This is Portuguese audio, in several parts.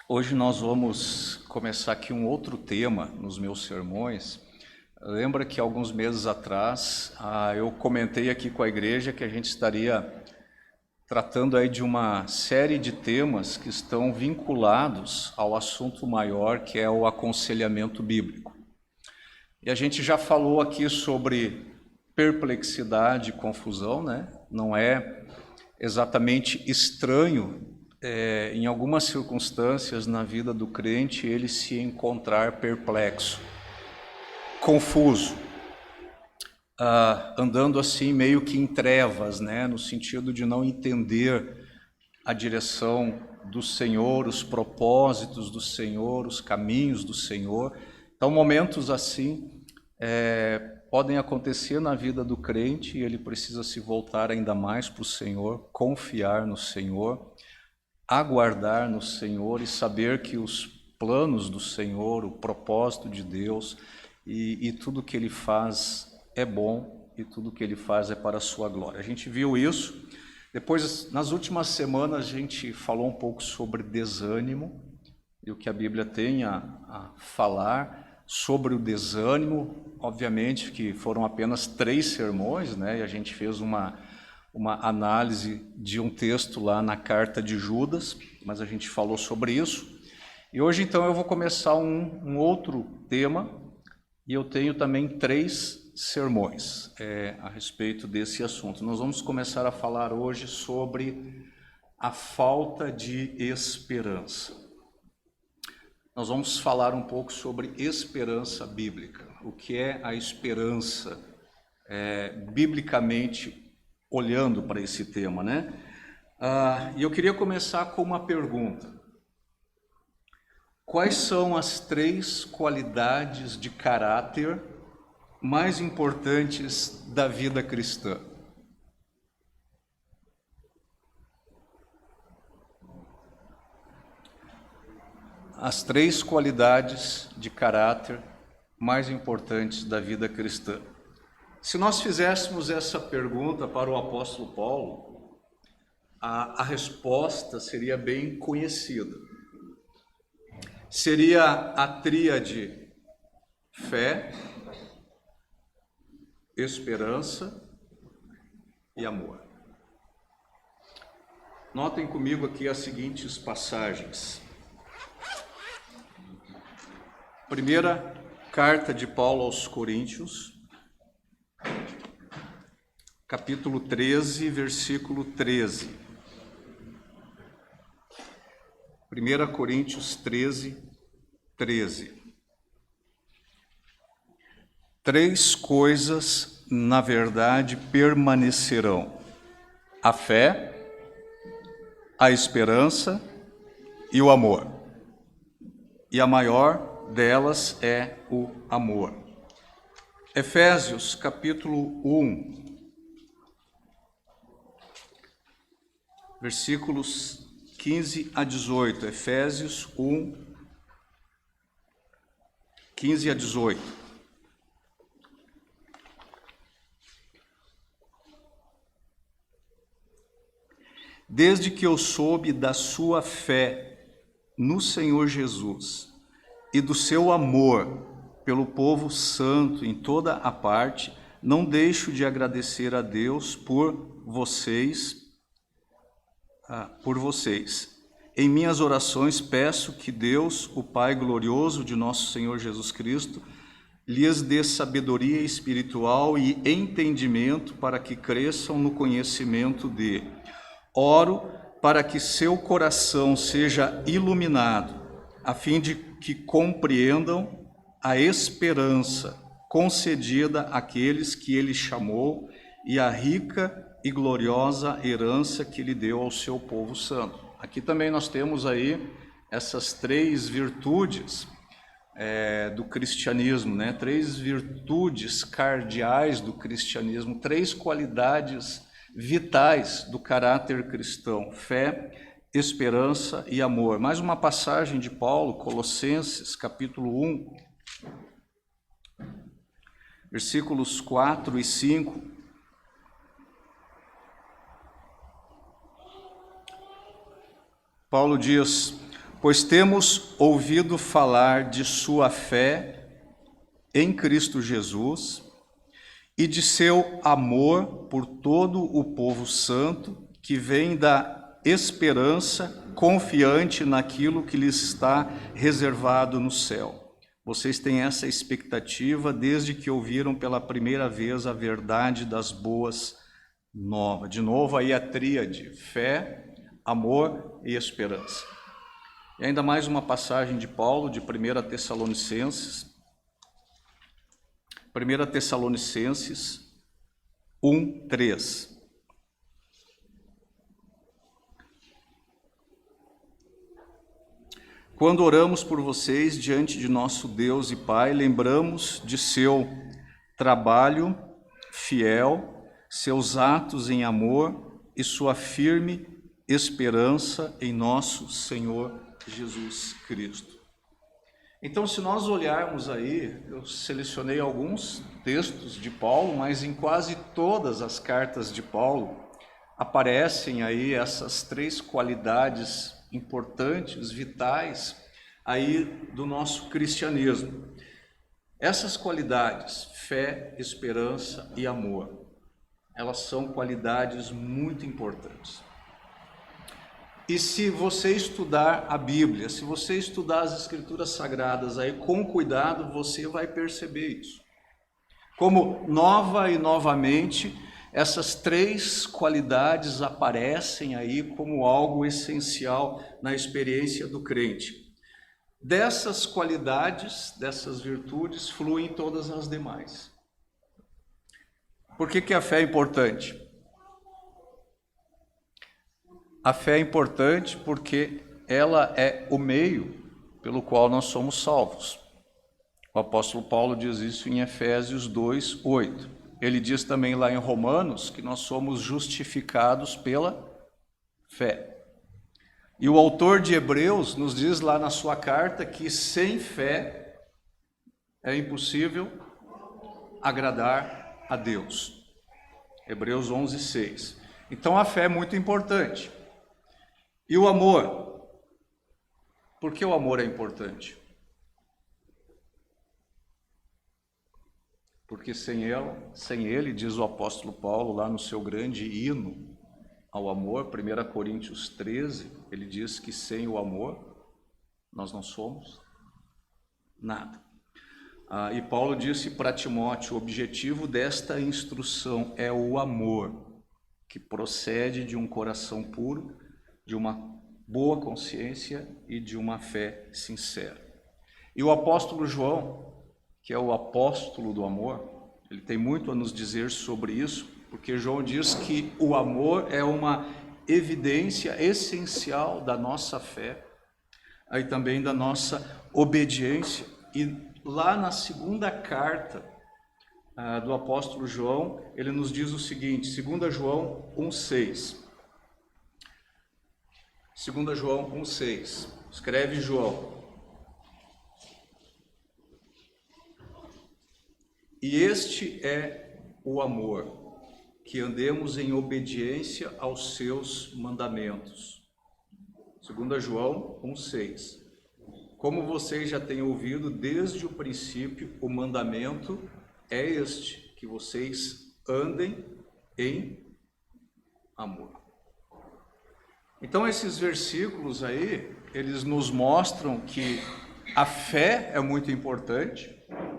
Hoje nós vamos começar aqui um outro tema nos meus sermões. Lembra que alguns meses atrás eu comentei aqui com a igreja que a gente estaria tratando aí de uma série de temas que estão vinculados ao assunto maior, que é o aconselhamento bíblico. E a gente já falou aqui sobre perplexidade e confusão, né? Não é exatamente estranho, em algumas circunstâncias na vida do crente, ele se encontrar perplexo, confuso, andando assim meio que em trevas, né? No sentido de não entender a direção do Senhor, os propósitos do Senhor, os caminhos do Senhor. Então, momentos assim podem acontecer na vida do crente e ele precisa se voltar ainda mais para o Senhor, confiar no Senhor, aguardar no Senhor e saber que os planos do Senhor, o propósito de Deus e tudo que Ele faz é bom e tudo que Ele faz é para a sua glória. A gente viu isso. Depois, nas últimas semanas, a gente falou um pouco sobre desânimo e o que a Bíblia tem a falar sobre o desânimo. Obviamente que foram apenas 3 sermões, né? E a gente fez uma análise de um texto lá na carta de Judas, mas a gente falou sobre isso. E hoje, então, eu vou começar um outro tema, e eu tenho também 3 sermões a respeito desse assunto. Nós vamos começar a falar hoje sobre a falta de esperança. Nós vamos falar um pouco sobre esperança bíblica. O que é a esperança biblicamente, olhando para esse tema, né? E eu queria começar com uma pergunta. Quais são as 3 qualidades de caráter mais importantes da vida cristã? As 3 qualidades de caráter mais importantes da vida cristã. Se nós fizéssemos essa pergunta para o apóstolo Paulo, a resposta seria bem conhecida. Seria a tríade fé, esperança e amor. Notem comigo aqui as seguintes passagens. Primeira carta de Paulo aos Coríntios, capítulo 13, versículo 13. 1 Coríntios 13, 13. 3 coisas, na verdade, permanecerão: a fé, a esperança e o amor. E a maior delas é o amor. Efésios, capítulo 1, versículos 15 a 18. Efésios 1, 15 a 18. Desde que eu soube da sua fé no Senhor Jesus e do seu amor pelo povo santo em toda a parte, não deixo de agradecer a Deus por vocês. Em minhas orações peço que Deus, o Pai glorioso de nosso Senhor Jesus Cristo, lhes dê sabedoria espiritual e entendimento para que cresçam no conhecimento dele. Oro para que seu coração seja iluminado, a fim de que compreendam a esperança concedida àqueles que ele chamou e a rica e gloriosa herança que ele deu ao seu povo santo. Aqui também nós temos aí essas 3 virtudes do cristianismo, né? 3 virtudes cardeais do cristianismo, 3 qualidades vitais do caráter cristão: fé, esperança e amor. Mais uma passagem de Paulo, Colossenses, capítulo 1, versículos 4 e 5. Paulo diz: pois temos ouvido falar de sua fé em Cristo Jesus e de seu amor por todo o povo santo, que vem da esperança confiante naquilo que lhes está reservado no céu. Vocês têm essa expectativa desde que ouviram pela primeira vez a verdade das boas novas. De novo aí a tríade: fé, amor e esperança. E ainda mais uma passagem de Paulo, de 1 Tessalonicenses. 1 Tessalonicenses 1:3. Quando oramos por vocês diante de nosso Deus e Pai, lembramos de seu trabalho fiel, seus atos em amor e sua firme esperança em nosso Senhor Jesus Cristo. Então, se nós olharmos aí, eu selecionei alguns textos de Paulo, mas em quase todas as cartas de Paulo aparecem aí essas três qualidades importantes, vitais aí do nosso cristianismo. Essas qualidades, fé, esperança e amor, elas são qualidades muito importantes. E se você estudar a Bíblia, se você estudar as Escrituras Sagradas aí com cuidado, você vai perceber isso. Como nova e novamente, essas três qualidades aparecem aí como algo essencial na experiência do crente. Dessas qualidades, dessas virtudes, fluem todas as demais. Por que a fé é importante? A fé é importante porque ela é o meio pelo qual nós somos salvos. O apóstolo Paulo diz isso em Efésios 2:8. Ele diz também lá em Romanos que nós somos justificados pela fé. E o autor de Hebreus nos diz lá na sua carta que sem fé é impossível agradar a Deus. Hebreus 11:6. Então a fé é muito importante. E o amor? Por que o amor é importante? Porque sem ele, diz o apóstolo Paulo lá no seu grande hino ao amor, 1 Coríntios 13, ele diz que sem o amor nós não somos nada. E Paulo disse para Timóteo: o objetivo desta instrução é o amor, que procede de um coração puro, de uma boa consciência e de uma fé sincera. E o apóstolo João, que é o apóstolo do amor, ele tem muito a nos dizer sobre isso, porque João diz que o amor é uma evidência essencial da nossa fé, aí também da nossa obediência. E lá na segunda carta do apóstolo João, ele nos diz o seguinte, 2 João 1:6. 2 João 1:6. Escreve João: e este é o amor, que andemos em obediência aos seus mandamentos. 2 João 1:6. Como vocês já têm ouvido desde o princípio, o mandamento é este, que vocês andem em amor. Então esses versículos aí, eles nos mostram que a fé é muito importante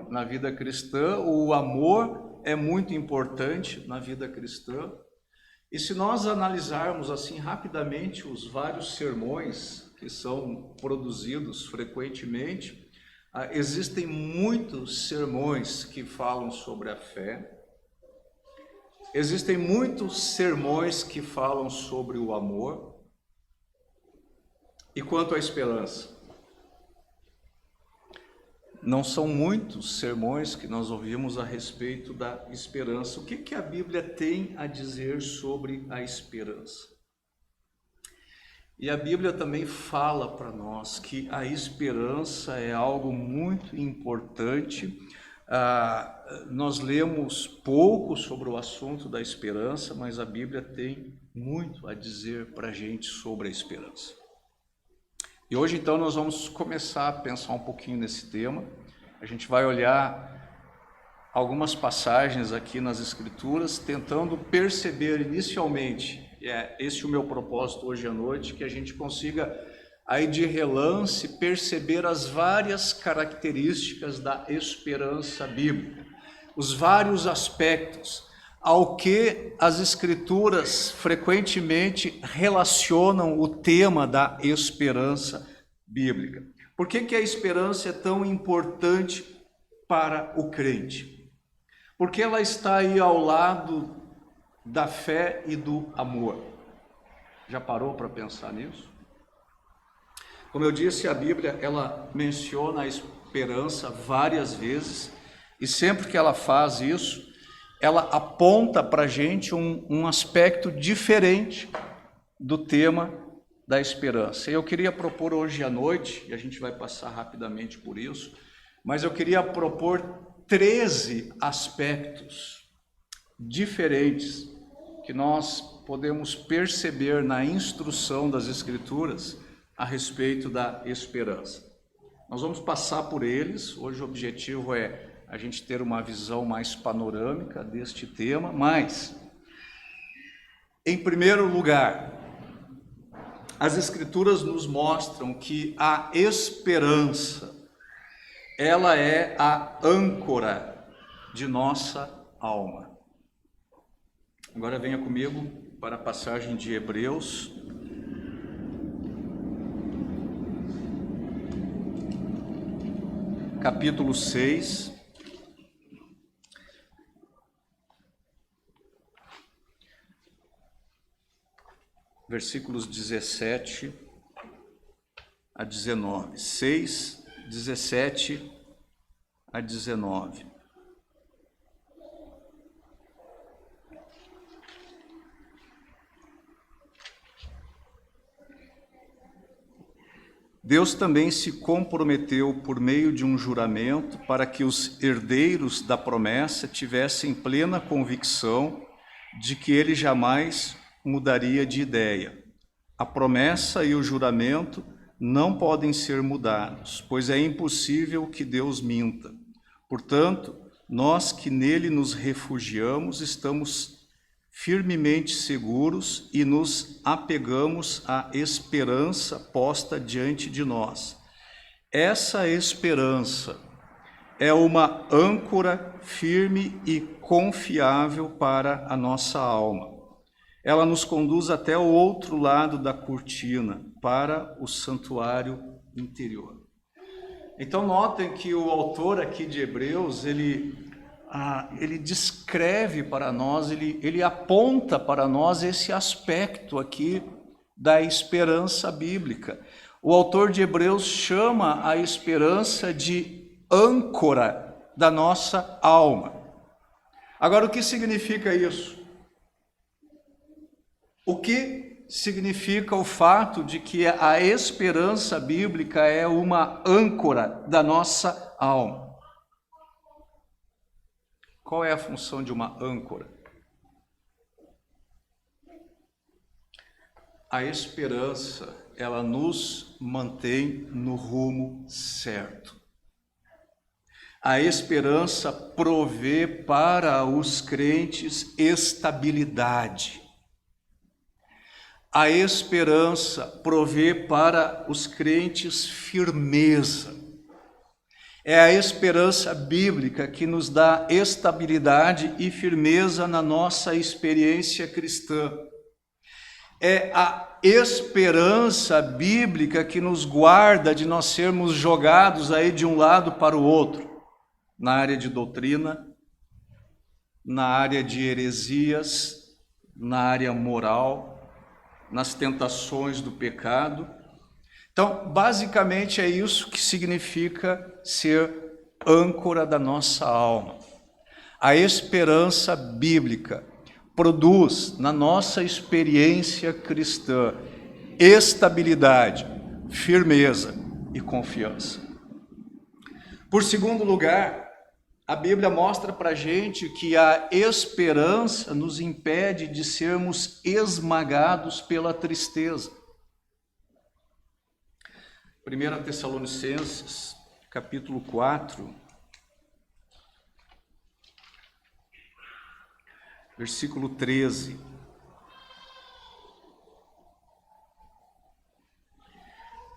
na vida cristã, o amor é muito importante na vida cristã. E se nós analisarmos assim rapidamente os vários sermões que são produzidos frequentemente, existem muitos sermões que falam sobre a fé, existem muitos sermões que falam sobre o amor. E quanto à esperança? Não são muitos sermões que nós ouvimos a respeito da esperança. O que a Bíblia tem a dizer sobre a esperança? E a Bíblia também fala para nós que a esperança é algo muito importante. Nós lemos pouco sobre o assunto da esperança, mas a Bíblia tem muito a dizer para a gente sobre a esperança. E hoje, então, nós vamos começar a pensar um pouquinho nesse tema. A gente vai olhar algumas passagens aqui nas Escrituras, tentando perceber inicialmente, esse é o meu propósito hoje à noite, que a gente consiga, aí de relance, perceber as várias características da esperança bíblica, os vários aspectos ao que as Escrituras frequentemente relacionam o tema da esperança bíblica. Por que a esperança é tão importante para o crente? Porque ela está aí ao lado da fé e do amor. Já parou para pensar nisso? Como eu disse, a Bíblia, ela menciona a esperança várias vezes, e sempre que ela faz isso, ela aponta para a gente um aspecto diferente do tema da esperança. Eu queria propor hoje à noite, e a gente vai passar rapidamente por isso, mas eu queria propor 13 aspectos diferentes que nós podemos perceber na instrução das Escrituras a respeito da esperança. Nós vamos passar por eles. Hoje o objetivo é a gente ter uma visão mais panorâmica deste tema, mas, em primeiro lugar, as Escrituras nos mostram que a esperança, ela é a âncora de nossa alma. Agora venha comigo para a passagem de Hebreus, capítulo 6, versículos 17 a 19. 6, 17 a 19. Deus também se comprometeu por meio de um juramento para que os herdeiros da promessa tivessem plena convicção de que ele jamais mudaria de ideia. A promessa e o juramento não podem ser mudados, pois é impossível que Deus minta. Portanto, nós que nele nos refugiamos, estamos firmemente seguros e nos apegamos à esperança posta diante de nós. Essa esperança é uma âncora firme e confiável para a nossa alma. Ela nos conduz até o outro lado da cortina, para o santuário interior. Então notem que o autor aqui de Hebreus, ele descreve para nós, ele aponta para nós esse aspecto aqui da esperança bíblica. O autor de Hebreus chama a esperança de âncora da nossa alma. Agora, o que significa isso? O que significa o fato de que a esperança bíblica é uma âncora da nossa alma? Qual é a função de uma âncora? A esperança, ela nos mantém no rumo certo. A esperança provê para os crentes estabilidade. A esperança provê para os crentes firmeza. É a esperança bíblica que nos dá estabilidade e firmeza na nossa experiência cristã. É a esperança bíblica que nos guarda de nós sermos jogados aí de um lado para o outro, na área de doutrina, na área de heresias, na área moral, nas tentações do pecado. Então, basicamente é isso que significa ser âncora da nossa alma. A esperança bíblica produz na nossa experiência cristã estabilidade, firmeza e confiança. Por segundo lugar, a Bíblia mostra para a gente que a esperança nos impede de sermos esmagados pela tristeza. 1 Tessalonicenses, capítulo 4, versículo 13.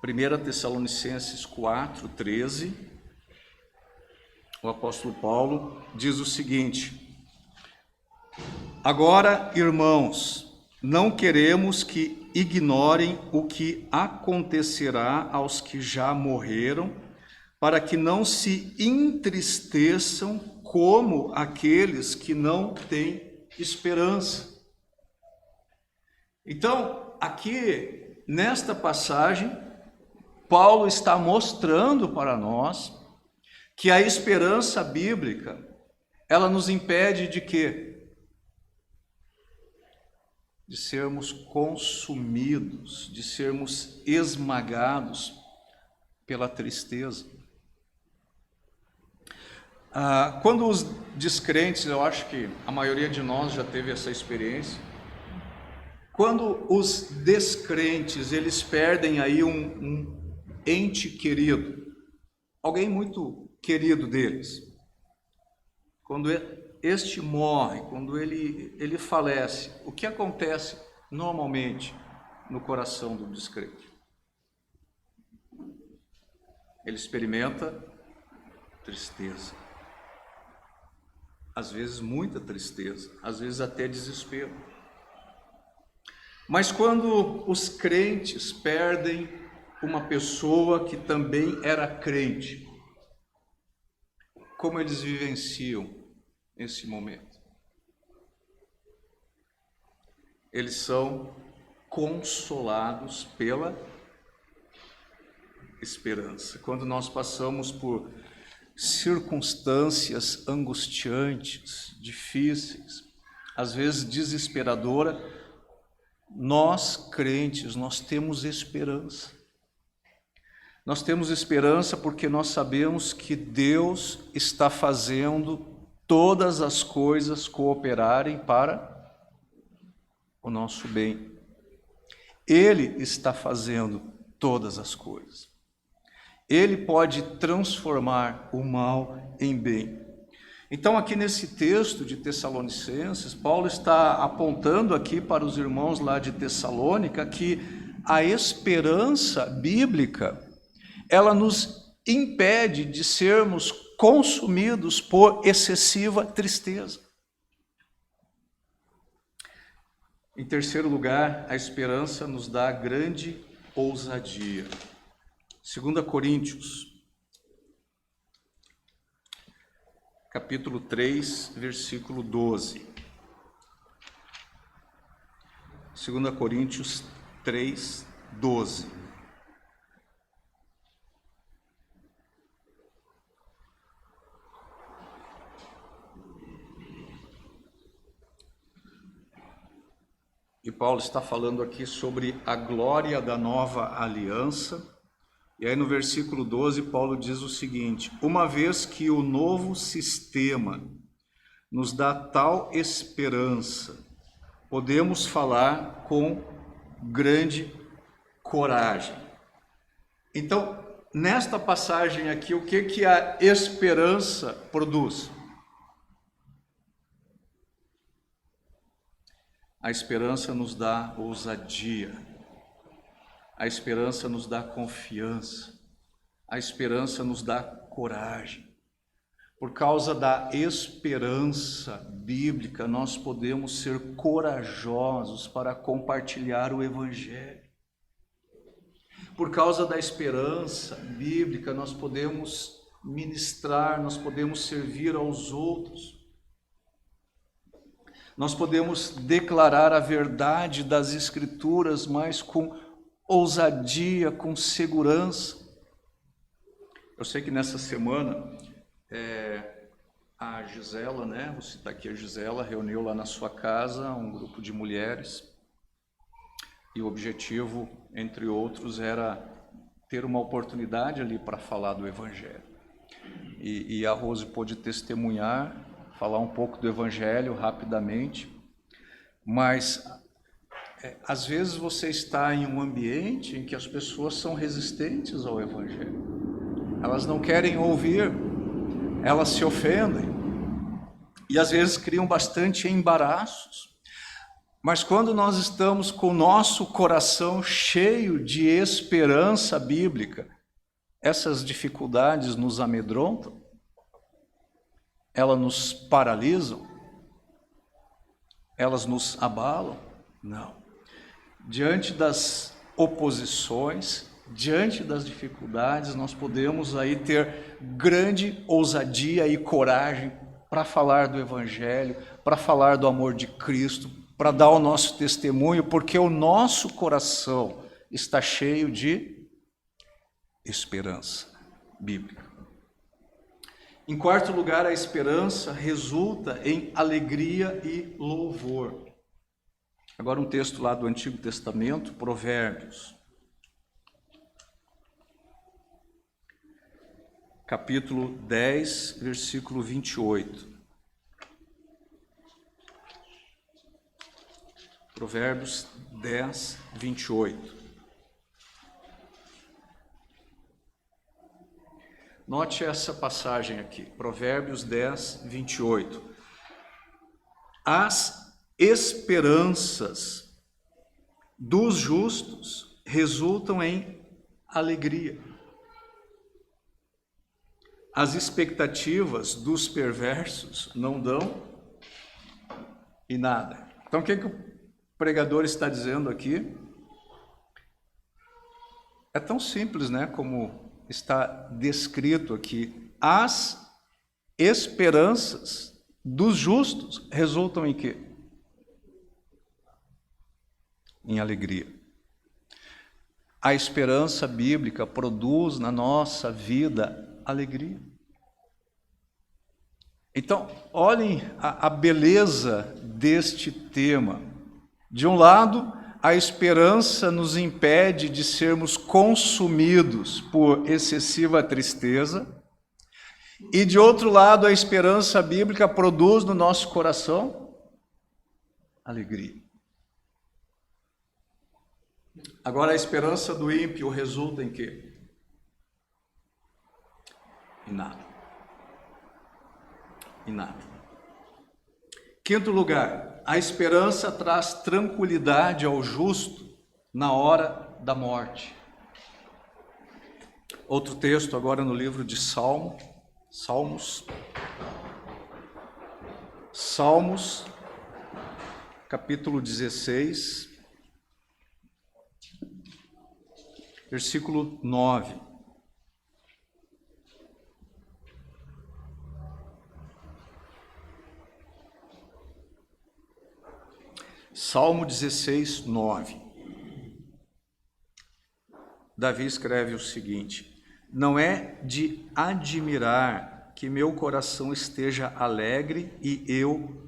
1 Tessalonicenses 4, 13, o apóstolo Paulo diz o seguinte: agora, irmãos, não queremos que ignorem o que acontecerá aos que já morreram, para que não se entristeçam como aqueles que não têm esperança. Então, aqui, nesta passagem, Paulo está mostrando para nós que a esperança bíblica, ela nos impede de quê? De sermos consumidos, de sermos esmagados pela tristeza. Quando os descrentes, eu acho que a maioria de nós já teve essa experiência, quando os descrentes, eles perdem aí um ente querido, alguém muito querido deles, quando este morre, quando ele falece, o que acontece normalmente no coração do descrente? Ele experimenta tristeza, às vezes muita tristeza, às vezes até desespero. Mas quando os crentes perdem uma pessoa que também era crente, como eles vivenciam esse momento? Eles são consolados pela esperança. Quando nós passamos por circunstâncias angustiantes, difíceis, às vezes desesperadoras, nós crentes, nós temos esperança. Nós temos esperança porque nós sabemos que Deus está fazendo todas as coisas cooperarem para o nosso bem. Ele está fazendo todas as coisas. Ele pode transformar o mal em bem. Então, aqui nesse texto de Tessalonicenses, Paulo está apontando aqui para os irmãos lá de Tessalônica que a esperança bíblica, ela nos impede de sermos consumidos por excessiva tristeza. Em terceiro lugar, a esperança nos dá grande ousadia. 2 Coríntios, capítulo 3, versículo 12. 2 Coríntios 3, 12. E Paulo está falando aqui sobre a glória da nova aliança. E aí no versículo 12, Paulo diz o seguinte: uma vez que o novo sistema nos dá tal esperança, podemos falar com grande coragem. Então, nesta passagem aqui, o que a esperança produz? A esperança nos dá ousadia, a esperança nos dá confiança, a esperança nos dá coragem. Por causa da esperança bíblica, nós podemos ser corajosos para compartilhar o Evangelho. Por causa da esperança bíblica, nós podemos ministrar, nós podemos servir aos outros. Nós podemos declarar a verdade das Escrituras, mas com ousadia, com segurança. Eu sei que nessa semana a Gisela, né? Vou citar aqui a Gisela, reuniu lá na sua casa um grupo de mulheres e o objetivo, entre outros, era ter uma oportunidade ali para falar do Evangelho. E a Rose pôde testemunhar, falar um pouco do Evangelho rapidamente, mas Às vezes você está em um ambiente em que as pessoas são resistentes ao Evangelho. Elas não querem ouvir, elas se ofendem. E às vezes criam bastante embaraços. Mas quando nós estamos com o nosso coração cheio de esperança bíblica, essas dificuldades nos amedrontam? Elas nos paralisam? Elas nos abalam? Não. Diante das oposições, diante das dificuldades, nós podemos aí ter grande ousadia e coragem para falar do Evangelho, para falar do amor de Cristo, para dar o nosso testemunho, porque o nosso coração está cheio de esperança bíblica. Em quarto lugar, a esperança resulta em alegria e louvor. Agora um texto lá do Antigo Testamento, Provérbios. Capítulo 10, versículo 28. Provérbios 10, 28. Note essa passagem aqui, Provérbios 10, 28. As esperanças dos justos resultam em alegria. As expectativas dos perversos não dão em nada. Então, o que o pregador está dizendo aqui? É tão simples, né, como está descrito aqui. As esperanças dos justos resultam em quê? Em alegria. A esperança bíblica produz na nossa vida alegria. Então, olhem a beleza deste tema. De um lado, a esperança nos impede de sermos consumidos por excessiva tristeza, e de outro lado, a esperança bíblica produz no nosso coração alegria. Agora, a esperança do ímpio resulta em quê? Em nada. Em nada. Quinto lugar, a esperança traz tranquilidade ao justo na hora da morte. Outro texto agora no livro de Salmos, capítulo 16, versículo 9. Salmo 16, 9. Davi escreve o seguinte: não é de admirar que meu coração esteja alegre e eu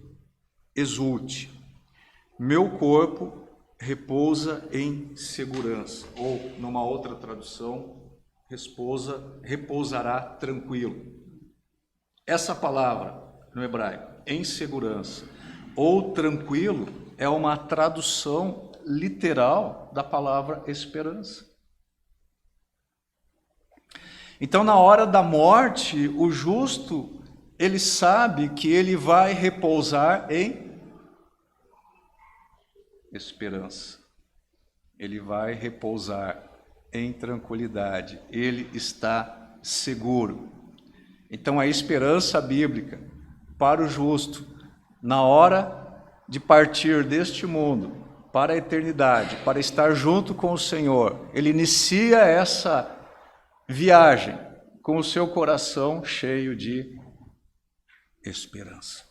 exulte. Meu corpo repousa em segurança. Ou, numa outra tradução, repousará tranquilo. Essa palavra, no hebraico, em segurança ou tranquilo, é uma tradução literal da palavra esperança. Então, na hora da morte, o justo, ele sabe que ele vai repousar em esperança. Ele vai repousar em tranquilidade. Ele está seguro. Então, a esperança bíblica para o justo, na hora de partir deste mundo para a eternidade, para estar junto com o Senhor, ele inicia essa viagem com o seu coração cheio de esperança.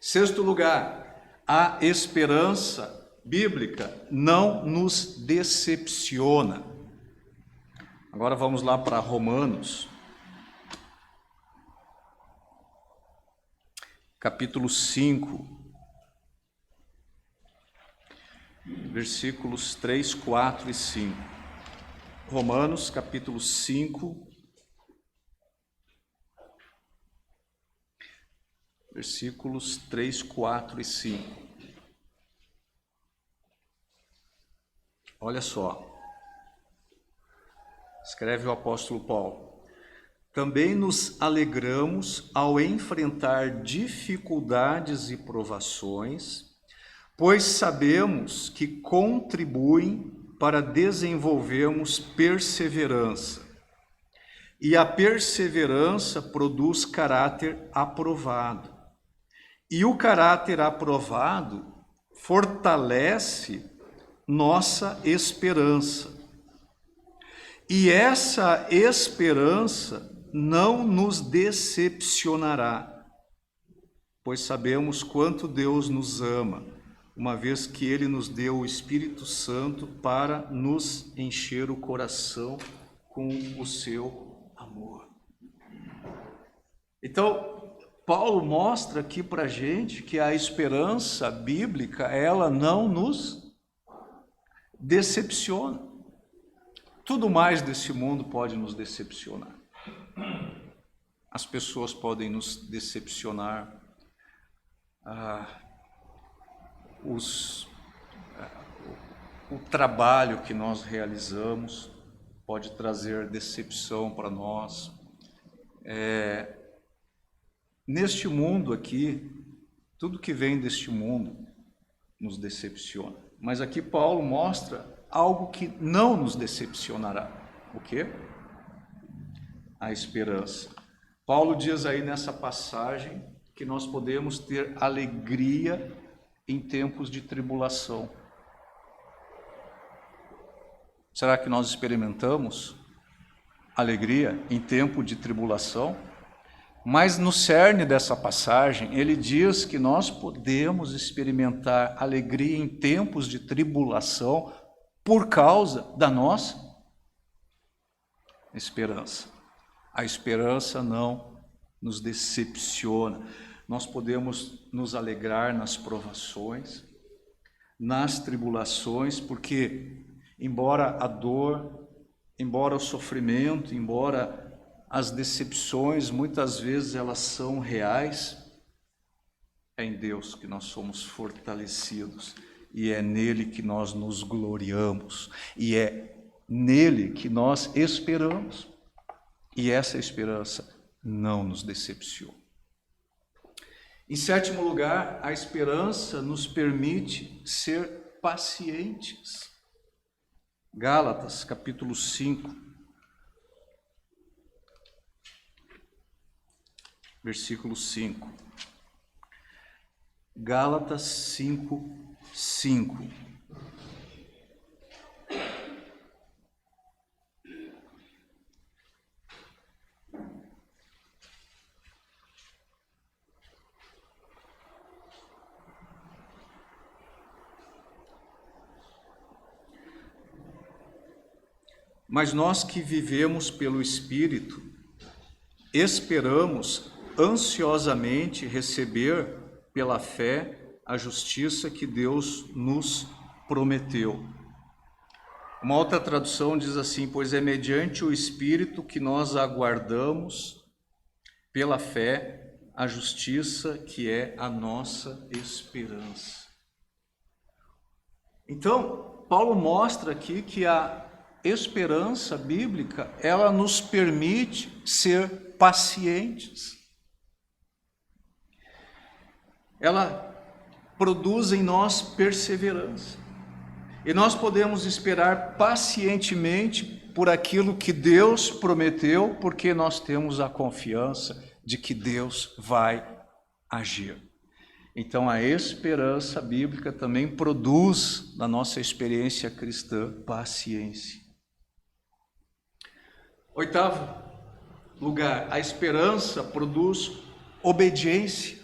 Sexto lugar, a esperança bíblica não nos decepciona. Agora vamos lá para Romanos, capítulo 5, versículos 3, 4 e 5. Romanos, capítulo 5, versículos 3, 4 e 5. Olha só, escreve o apóstolo Paulo. Também nos alegramos ao enfrentar dificuldades e provações, pois sabemos que contribuem para desenvolvermos perseverança. E a perseverança produz caráter aprovado. E o caráter aprovado fortalece nossa esperança. E essa esperança não nos decepcionará, pois sabemos quanto Deus nos ama, uma vez que Ele nos deu o Espírito Santo para nos encher o coração com o seu amor. Então, Paulo mostra aqui para a gente que a esperança bíblica, ela não nos decepciona. Tudo mais desse mundo pode nos decepcionar. As pessoas podem nos decepcionar, o trabalho que nós realizamos pode trazer decepção para nós. Neste mundo aqui, tudo que vem deste mundo nos decepciona. Mas aqui Paulo mostra algo que não nos decepcionará. O quê? A esperança. Paulo diz aí nessa passagem que nós podemos ter alegria em tempos de tribulação. Será que nós experimentamos alegria em tempo de tribulação? Mas no cerne dessa passagem, ele diz que nós podemos experimentar alegria em tempos de tribulação por causa da nossa esperança. A esperança não nos decepciona. Nós podemos nos alegrar nas provações, nas tribulações, porque embora a dor, embora o sofrimento, embora as decepções, muitas vezes elas são reais, é em Deus que nós somos fortalecidos e é nele que nós nos gloriamos e é nele que nós esperamos. E essa esperança não nos decepciona. Em sétimo lugar, a esperança nos permite ser pacientes. Gálatas, capítulo 5, versículo 5. Gálatas 5, 5. Mas nós que vivemos pelo Espírito, esperamos ansiosamente receber pela fé a justiça que Deus nos prometeu. Uma outra tradução diz assim: pois é mediante o Espírito que nós aguardamos pela fé a justiça que é a nossa esperança. Então, Paulo mostra aqui que a esperança bíblica, ela nos permite ser pacientes. Ela produz em nós perseverança. E nós podemos esperar pacientemente por aquilo que Deus prometeu, porque nós temos a confiança de que Deus vai agir. Então a esperança bíblica também produz, na nossa experiência cristã, paciência. Oitavo lugar, a esperança produz obediência.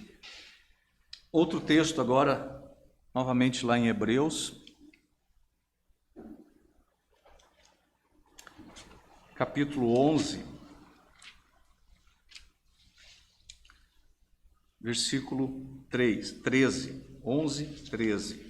Outro texto agora, novamente lá em Hebreus, capítulo 11, versículo 13, 11, 13.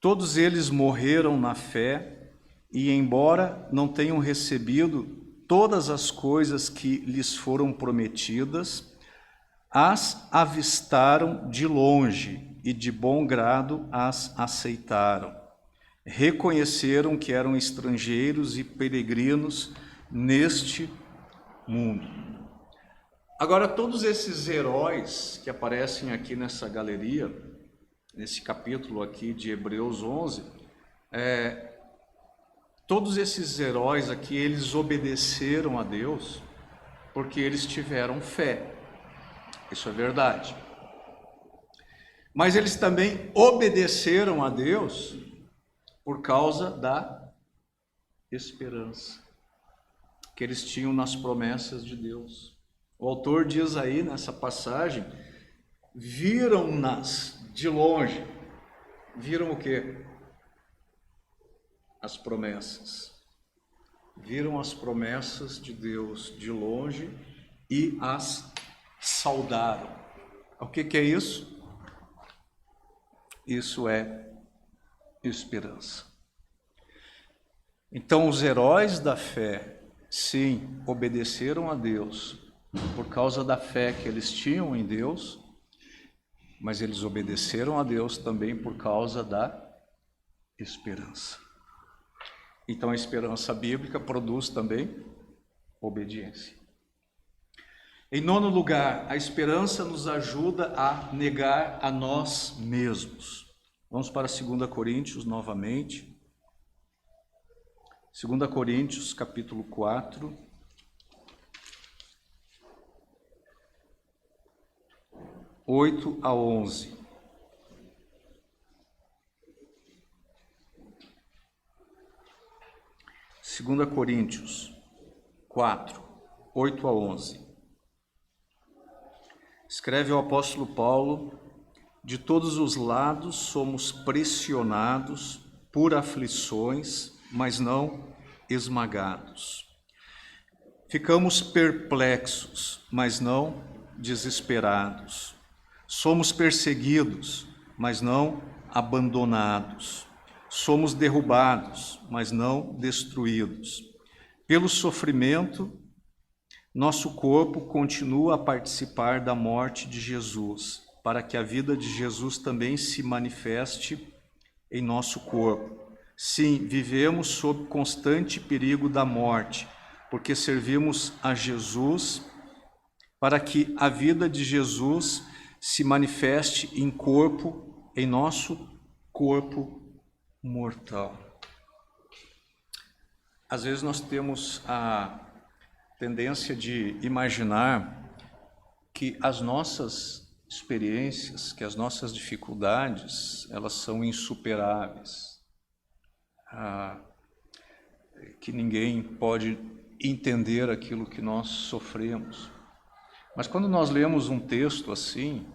Todos eles morreram na fé e, embora não tenham recebido todas as coisas que lhes foram prometidas, as avistaram de longe e de bom grado as aceitaram. Reconheceram que eram estrangeiros e peregrinos neste mundo. Agora, todos esses heróis que aparecem aqui nessa galeria, nesse capítulo aqui de Hebreus 11, todos esses heróis aqui, eles obedeceram a Deus porque eles tiveram fé. Isso é verdade. Mas eles também obedeceram a Deus por causa da esperança que eles tinham nas promessas de Deus. O autor diz aí nessa passagem, viram-nas de longe. Viram o quê? As promessas. Viram as promessas de Deus de longe e as saudaram. O que é isso? Isso é esperança. Então, os heróis da fé, sim, obedeceram a Deus por causa da fé que eles tinham em Deus, mas eles obedeceram a Deus também por causa da esperança. Então, a esperança bíblica produz também obediência. Em nono lugar, a esperança nos ajuda a negar a nós mesmos. Vamos para 2 Coríntios novamente. 2 Coríntios, capítulo 4. (8 a 11). Segunda Coríntios 4, 8 a 11. Escreve o apóstolo Paulo: de todos os lados somos pressionados por aflições, mas não esmagados. Ficamos perplexos, mas não desesperados. Somos perseguidos, mas não abandonados. Somos derrubados, mas não destruídos. Pelo sofrimento, nosso corpo continua a participar da morte de Jesus, para que a vida de Jesus também se manifeste em nosso corpo. Sim, vivemos sob constante perigo da morte, porque servimos a Jesus, para que a vida de Jesus se manifeste em nosso corpo mortal. Às vezes nós temos a tendência de imaginar que as nossas experiências, que as nossas dificuldades, elas são insuperáveis, que ninguém pode entender aquilo que nós sofremos. Mas quando nós lemos um texto assim,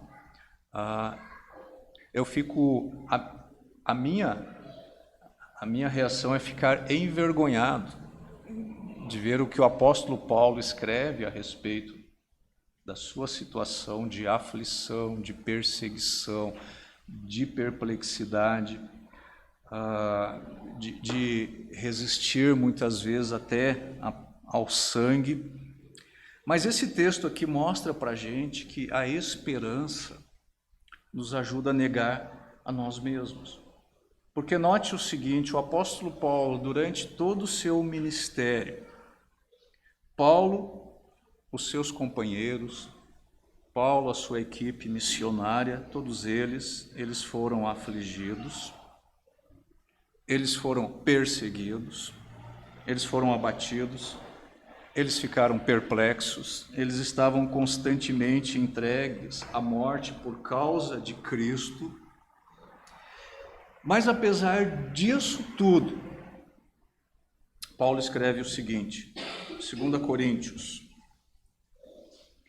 eu fico, a minha reação é ficar envergonhado de ver o que o apóstolo Paulo escreve a respeito da sua situação de aflição, de perseguição, de perplexidade, de resistir muitas vezes até ao sangue. Mas esse texto aqui mostra para a gente que a esperança nos ajuda a negar a nós mesmos. Porque note o seguinte, o apóstolo Paulo, durante todo o seu ministério, Paulo, os seus companheiros, Paulo, a sua equipe missionária, todos eles foram afligidos, eles foram perseguidos, eles foram abatidos, eles ficaram perplexos, eles estavam constantemente entregues à morte por causa de Cristo. Mas apesar disso tudo, Paulo escreve o seguinte, 2 Coríntios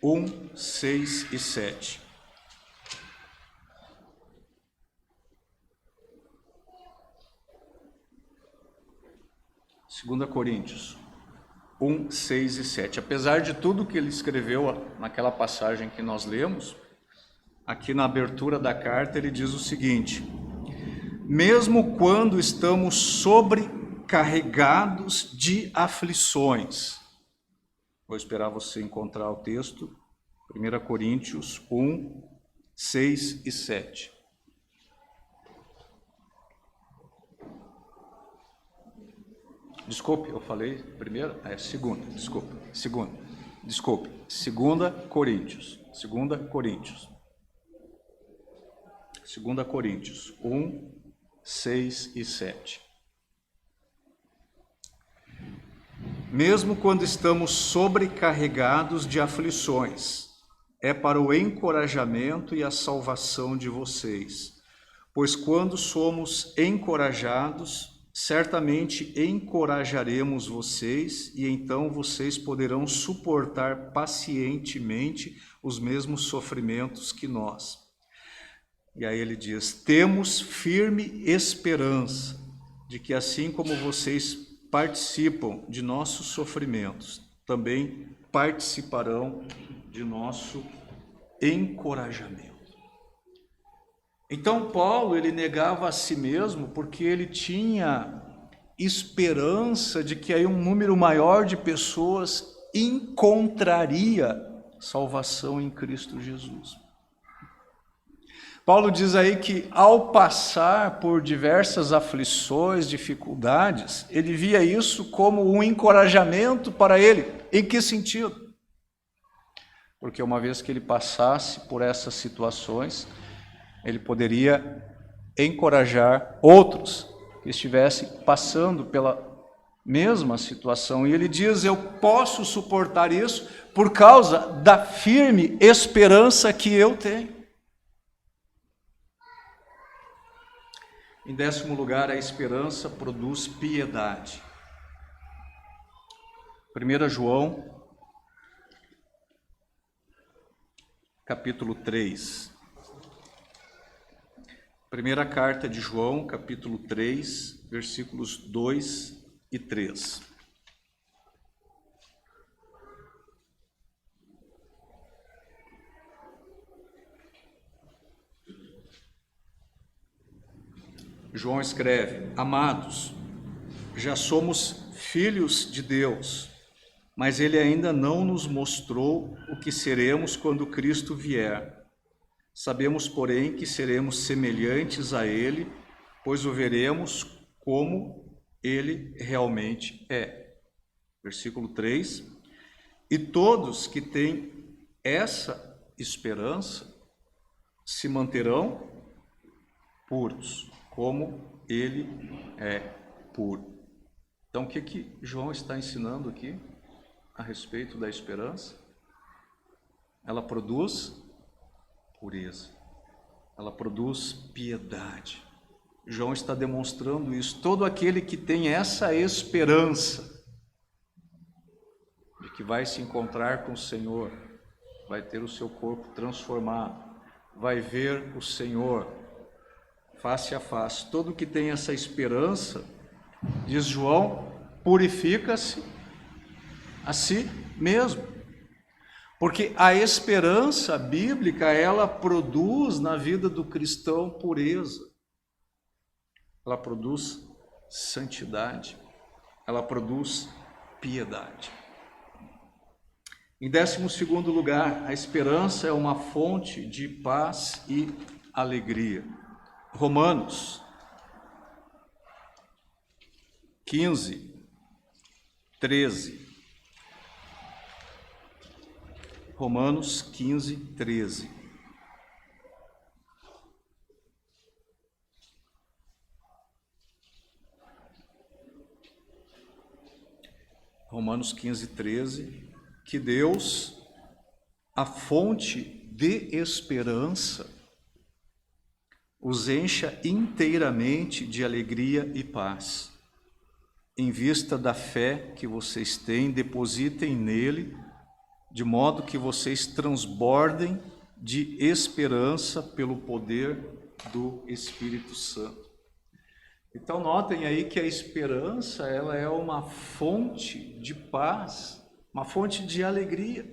1, 6 e 7. Segunda Coríntios 1, 6 e 7. Apesar de tudo que ele escreveu naquela passagem que nós lemos, aqui na abertura da carta ele diz o seguinte: mesmo quando estamos sobrecarregados de aflições. Vou esperar você encontrar o texto 1 Coríntios 1, 6 e 7. Desculpe, eu falei primeiro? Segunda, desculpe. Desculpe. 2 Coríntios. 2 Coríntios 1, 6 e 7. Mesmo quando estamos sobrecarregados de aflições, é para o encorajamento e a salvação de vocês. Pois quando somos encorajados, certamente encorajaremos vocês, e então vocês poderão suportar pacientemente os mesmos sofrimentos que nós. E aí ele diz: temos firme esperança de que assim como vocês participam de nossos sofrimentos, também participarão de nosso encorajamento. Então Paulo, ele negava a si mesmo porque ele tinha esperança de que aí um número maior de pessoas encontraria salvação em Cristo Jesus. Paulo diz aí que ao passar por diversas aflições, dificuldades, ele via isso como um encorajamento para ele. Em que sentido? Porque uma vez que ele passasse por essas situações, ele poderia encorajar outros que estivessem passando pela mesma situação. E ele diz: eu posso suportar isso por causa da firme esperança que eu tenho. Em 10º lugar, a esperança produz piedade. 1 João, capítulo 3. Primeira carta de João, capítulo 3, versículos 2 e 3. João escreve: amados, já somos filhos de Deus, mas Ele ainda não nos mostrou o que seremos quando Cristo vier. Sabemos, porém, que seremos semelhantes a Ele, pois o veremos como Ele realmente é. Versículo 3. E todos que têm essa esperança se manterão puros, como Ele é puro. Então, o que João está ensinando aqui a respeito da esperança? Ela produz pureza, ela produz piedade. João está demonstrando isso. Todo aquele que tem essa esperança de que vai se encontrar com o Senhor, vai ter o seu corpo transformado, vai ver o Senhor face a face. Todo que tem essa esperança, diz João, purifica-se a si mesmo. Porque a esperança bíblica, ela produz na vida do cristão pureza. Ela produz santidade. Ela produz piedade. Em 12º lugar, a esperança é uma fonte de paz e alegria. Romanos 15, 13. Romanos 15, 13. Romanos 15, 13. Que Deus, a fonte de esperança, os encha inteiramente de alegria e paz. Em vista da fé que vocês têm, depositem nele, de modo que vocês transbordem de esperança pelo poder do Espírito Santo. Então notem aí que a esperança, ela é uma fonte de paz, uma fonte de alegria.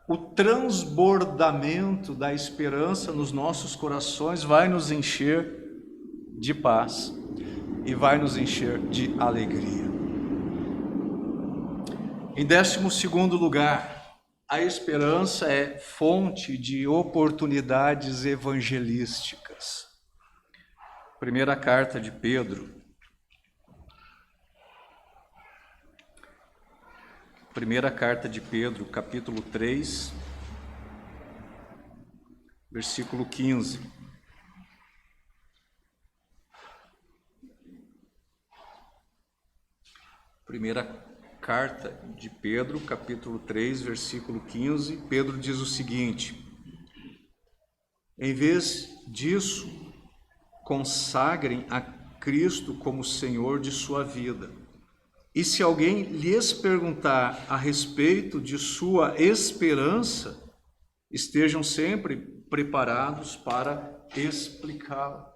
O transbordamento da esperança nos nossos corações vai nos encher de paz e vai nos encher de alegria. Em 12º lugar, a esperança é fonte de oportunidades evangelísticas. Primeira carta de Pedro. Primeira carta de Pedro, capítulo 3, versículo 15. Primeira carta de Pedro, capítulo 3, versículo 15. Pedro diz o seguinte: em vez disso, consagrem a Cristo como Senhor de sua vida. E se alguém lhes perguntar a respeito de sua esperança, estejam sempre preparados para explicá-la.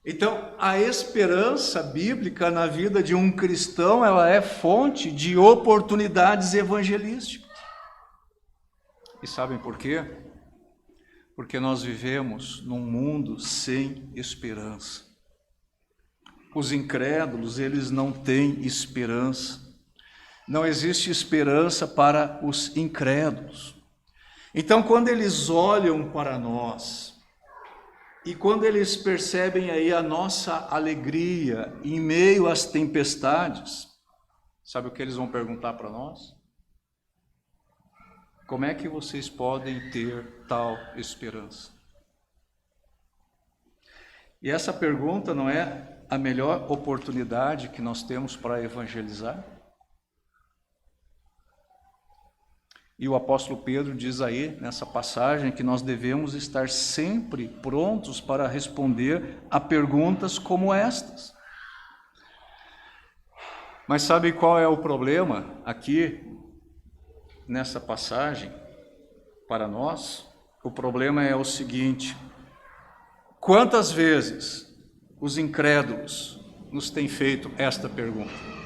Então, a esperança bíblica na vida de um cristão, ela é fonte de oportunidades evangelísticas. E sabem por quê? Porque nós vivemos num mundo sem esperança. Os incrédulos, eles não têm esperança. Não existe esperança para os incrédulos. Então, quando eles olham para nós, e quando eles percebem aí a nossa alegria em meio às tempestades, sabe o que eles vão perguntar para nós? Como é que vocês podem ter tal esperança? E essa pergunta não é a melhor oportunidade que nós temos para evangelizar? E o apóstolo Pedro diz aí, nessa passagem, que nós devemos estar sempre prontos para responder a perguntas como estas. Mas sabe qual é o problema aqui, nessa passagem, para nós? O problema é o seguinte: quantas vezes os incrédulos nos têm feito esta pergunta?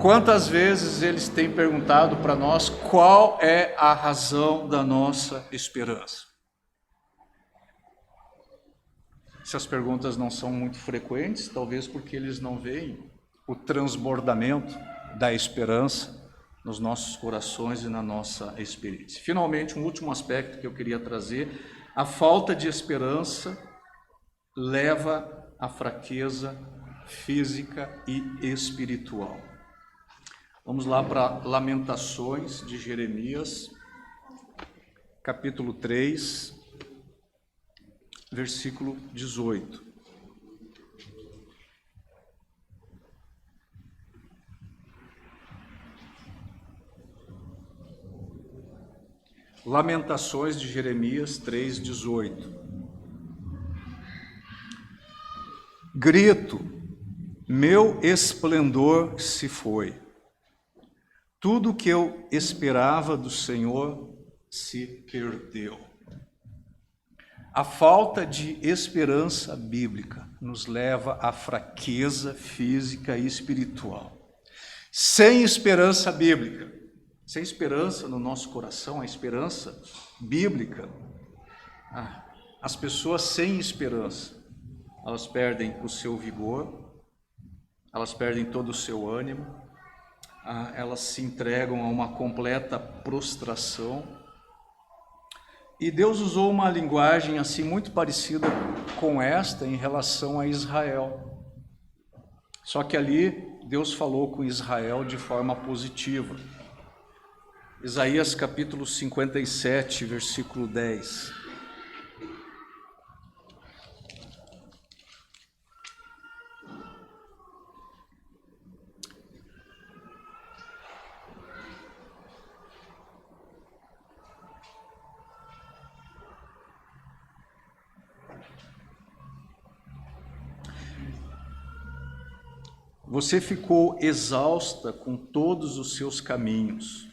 Quantas vezes eles têm perguntado para nós qual é a razão da nossa esperança? Se as perguntas não são muito frequentes, talvez porque eles não veem o transbordamento da esperança nos nossos corações e na nossa experiência. Finalmente, um último aspecto que eu queria trazer: a falta de esperança leva à fraqueza física e espiritual. Vamos lá para Lamentações de Jeremias, capítulo 3, versículo 18. Lamentações de Jeremias 3, 18. Grito, meu esplendor se foi. Tudo o que eu esperava do Senhor se perdeu. A falta de esperança bíblica nos leva à fraqueza física e espiritual. Sem esperança bíblica, sem esperança no nosso coração, a esperança bíblica, as pessoas sem esperança, elas perdem o seu vigor, elas perdem todo o seu ânimo, elas se entregam a uma completa prostração. E Deus usou uma linguagem assim muito parecida com esta em relação a Israel. Só que ali Deus falou com Israel de forma positiva. Isaías capítulo 57, versículo 10. Você ficou exausta com todos os seus caminhos,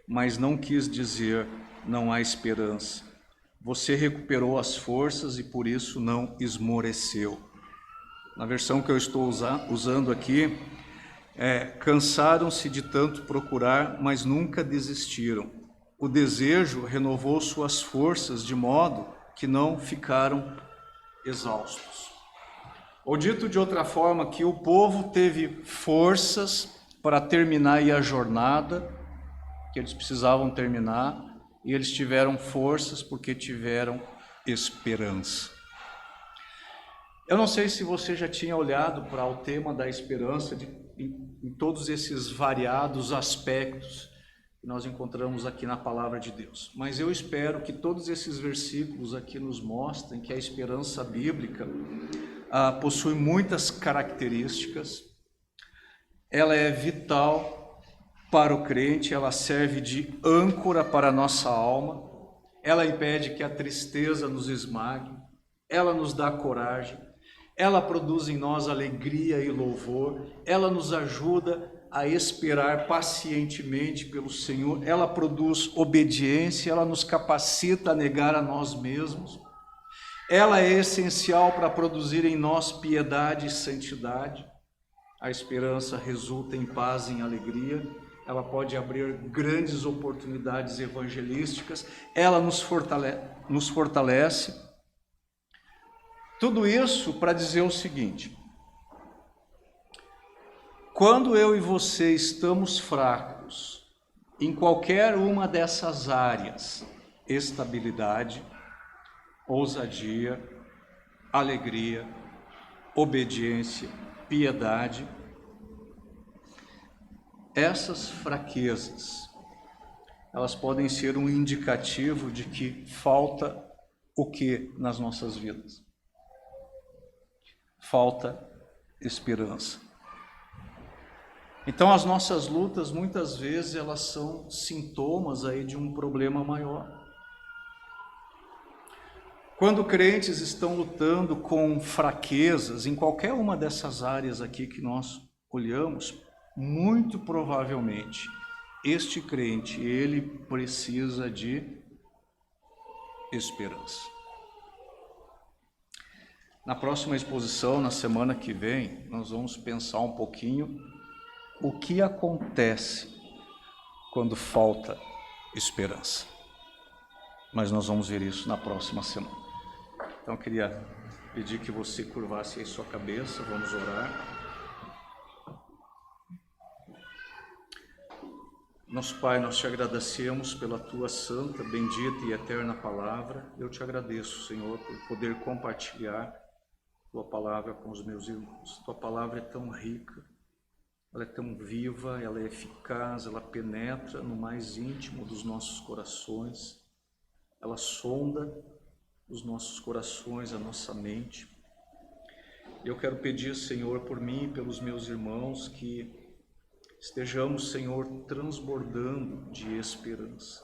mas não quis dizer, não há esperança. Você recuperou as forças e por isso não esmoreceu. Na versão que eu estou usando aqui, cansaram-se de tanto procurar, mas nunca desistiram. O desejo renovou suas forças de modo que não ficaram exaustos. Ou dito de outra forma, que o povo teve forças para terminar aí a jornada que eles precisavam terminar, e eles tiveram forças porque tiveram esperança. Eu não sei se você já tinha olhado para o tema da esperança em todos esses variados aspectos que nós encontramos aqui na palavra de Deus, mas eu espero que todos esses versículos aqui nos mostrem que a esperança bíblica possui muitas características. Ela é vital para o crente, ela serve de âncora para a nossa alma, ela impede que a tristeza nos esmague, ela nos dá coragem, ela produz em nós alegria e louvor, ela nos ajuda a esperar pacientemente pelo Senhor, ela produz obediência, ela nos capacita a negar a nós mesmos, ela é essencial para produzir em nós piedade e santidade. A esperança resulta em paz e em alegria, ela pode abrir grandes oportunidades evangelísticas, ela nos fortalece. Tudo isso para dizer o seguinte: quando eu e você estamos fracos em qualquer uma dessas áreas, estabilidade, ousadia, alegria, obediência, piedade, essas fraquezas, elas podem ser um indicativo de que falta o que nas nossas vidas? Falta esperança. Então as nossas lutas muitas vezes elas são sintomas aí de um problema maior. Quando crentes estão lutando com fraquezas em qualquer uma dessas áreas aqui que nós olhamos, muito provavelmente este crente, ele precisa de esperança. Na próxima exposição, na semana que vem, nós vamos pensar um pouquinho o que acontece quando falta esperança. Mas nós vamos ver isso na próxima semana. Então eu queria pedir que você curvasse aí sua cabeça, vamos orar. Nosso Pai, nós te agradecemos pela Tua santa, bendita e eterna palavra. Eu te agradeço, Senhor, por poder compartilhar Tua palavra com os meus irmãos. Tua palavra é tão rica, ela é tão viva, ela é eficaz, ela penetra no mais íntimo dos nossos corações, ela sonda os nossos corações, a nossa mente. Eu quero pedir, Senhor, por mim e pelos meus irmãos, que estejamos, Senhor, transbordando de esperança.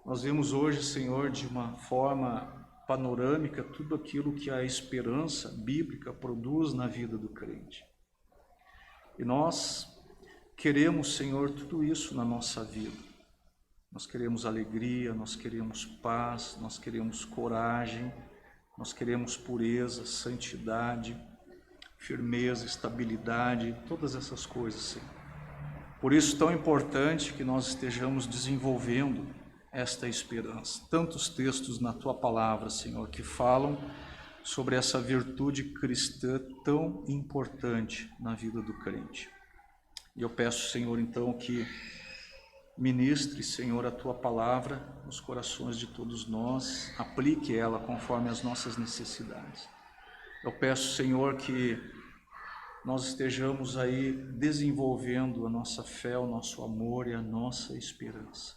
Nós vemos hoje, Senhor, de uma forma panorâmica, tudo aquilo que a esperança bíblica produz na vida do crente. E nós queremos, Senhor, tudo isso na nossa vida. Nós queremos alegria, nós queremos paz, nós queremos coragem, nós queremos pureza, santidade, firmeza, estabilidade, todas essas coisas, Senhor. Por isso, tão importante que nós estejamos desenvolvendo esta esperança. Tantos textos na Tua palavra, Senhor, que falam sobre essa virtude cristã tão importante na vida do crente. E eu peço, Senhor, então, que ministre, Senhor, a Tua palavra nos corações de todos nós, aplique ela conforme as nossas necessidades. Eu peço, Senhor, que nós estejamos aí desenvolvendo a nossa fé, o nosso amor e a nossa esperança.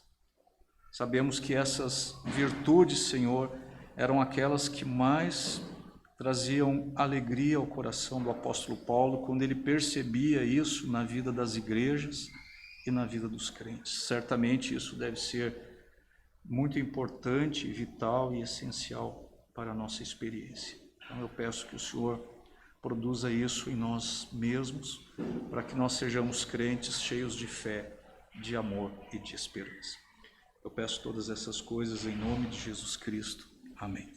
Sabemos que essas virtudes, Senhor, eram aquelas que mais traziam alegria ao coração do apóstolo Paulo quando ele percebia isso na vida das igrejas e na vida dos crentes. Certamente isso deve ser muito importante, vital e essencial para a nossa experiência. Então eu peço que o Senhor produza isso em nós mesmos, para que nós sejamos crentes cheios de fé, de amor e de esperança. Eu peço todas essas coisas em nome de Jesus Cristo. Amém.